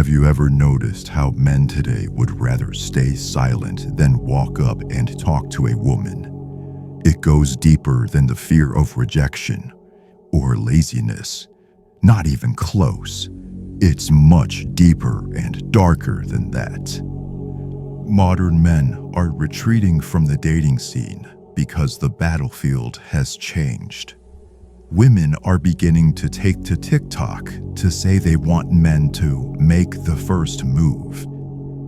Have you ever noticed how men today would rather stay silent than walk up and talk to a woman? It goes deeper than the fear of rejection or laziness. Not even close. It's much deeper and darker than that. Modern men are retreating from the dating scene because the battlefield has changed. Women are beginning to take to TikTok to say they want men to make the first move.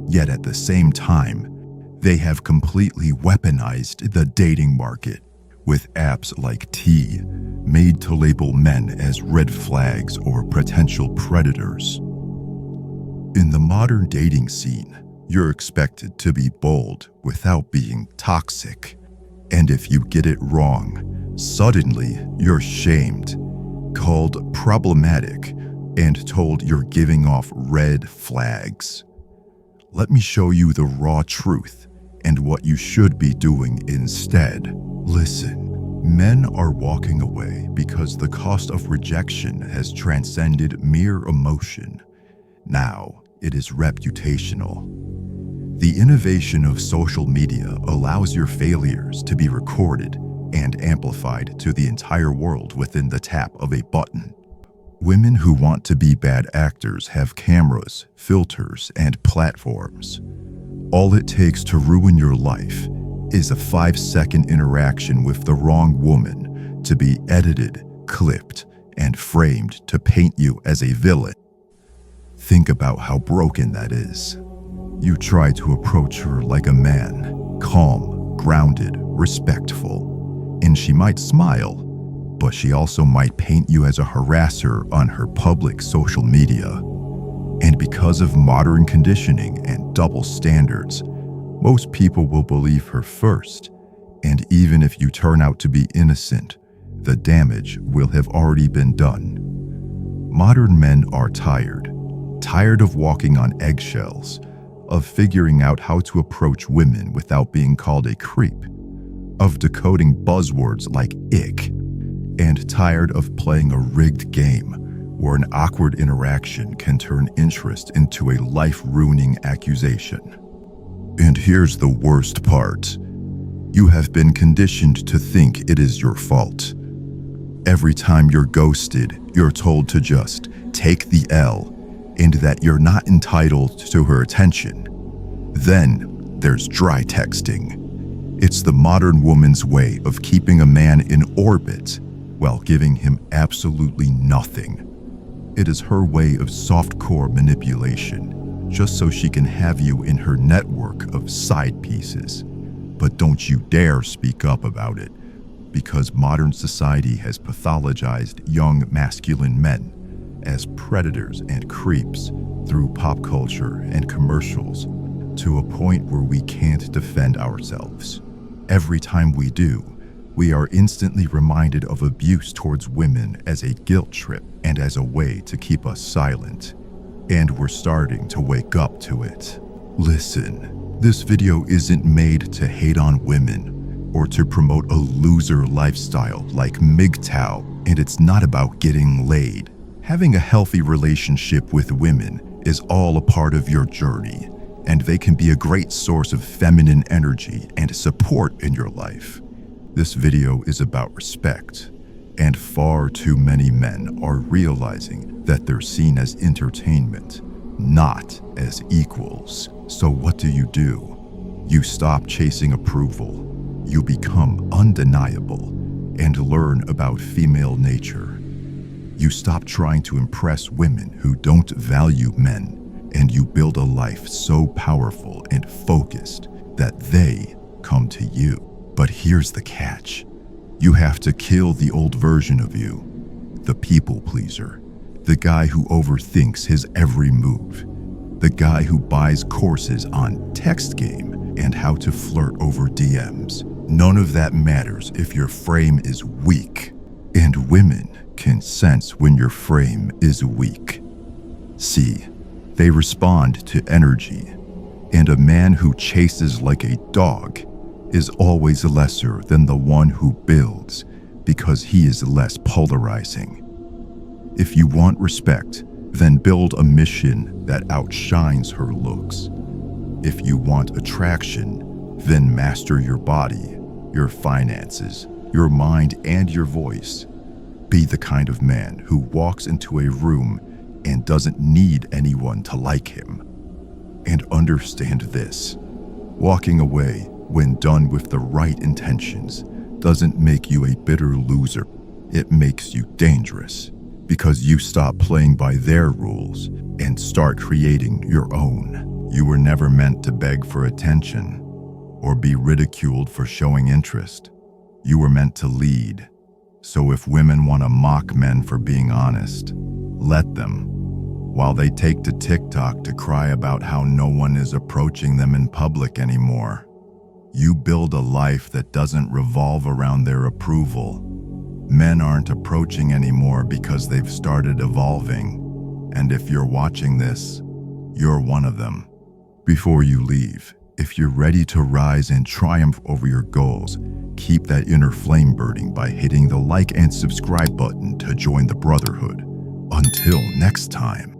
Yet at the same time, they have completely weaponized the dating market with apps like T made to label men as red flags or potential predators. In the modern dating scene, you're expected to be bold without being toxic. And if you get it wrong, suddenly you're shamed, called problematic, and told you're giving off red flags. Let me show you the raw truth and what you should be doing instead. Listen, men are walking away because the cost of rejection has transcended mere emotion. Now it is reputational. The innovation of social media allows your failures to be recorded and amplified to the entire world within the tap of a button. Women who want to be bad actors have cameras, filters, and platforms. All it takes to ruin your life is a 5-second interaction with the wrong woman to be edited, clipped, and framed to paint you as a villain. Think about how broken that is. You try to approach her like a man, calm, grounded, respectful, and she might smile, but she also might paint you as a harasser on her public social media. And because of modern conditioning and double standards, most people will believe her first, and even if you turn out to be innocent, the damage will have already been done. Modern men are tired of walking on eggshells, of figuring out how to approach women without being called a creep, of decoding buzzwords like ick, and tired of playing a rigged game where an awkward interaction can turn interest into a life-ruining accusation. And here's the worst part. You have been conditioned to think it is your fault. Every time you're ghosted, you're told to just take the L and that you're not entitled to her attention. Then there's dry texting. It's the modern woman's way of keeping a man in orbit while giving him absolutely nothing. It is her way of softcore manipulation, just so she can have you in her network of side pieces. But don't you dare speak up about it, because modern society has pathologized young masculine men as predators and creeps through pop culture and commercials to a point where we can't defend ourselves. Every time we do, we are instantly reminded of abuse towards women as a guilt trip and as a way to keep us silent. And we're starting to wake up to it. Listen, this video isn't made to hate on women or to promote a loser lifestyle like MGTOW, and it's not about getting laid. Having a healthy relationship with women is all a part of your journey, and they can be a great source of feminine energy and support in your life. This video is about respect, and far too many men are realizing that they're seen as entertainment, not as equals. So what do? You stop chasing approval. You become undeniable and learn about female nature. You stop trying to impress women who don't value men, and you build a life so powerful and focused that they come to you. But here's the catch. You have to kill the old version of you, the people pleaser, the guy who overthinks his every move, the guy who buys courses on text game and how to flirt over DMs. None of that matters if your frame is weak, and women can sense when your frame is weak. See, they respond to energy, and a man who chases like a dog is always lesser than the one who builds because he is less polarizing. If you want respect, Then build a mission that outshines her looks. If you want attraction, then master your body, your finances, your mind, and your voice. Be the kind of man who walks into a room and doesn't need anyone to like him. And understand this: walking away when done with the right intentions doesn't make you a bitter loser. It makes you dangerous, because you stop playing by their rules and start creating your own. You were never meant to beg for attention or be ridiculed for showing interest. You were meant to lead. So if women want to mock men for being honest, let them. While they take to TikTok to cry about how no one is approaching them in public anymore, you build a life that doesn't revolve around their approval. Men aren't approaching anymore because they've started evolving. And if you're watching this, you're one of them. Before you leave, if you're ready to rise and triumph over your goals, keep that inner flame burning by hitting the like and subscribe button to join the brotherhood. Until next time.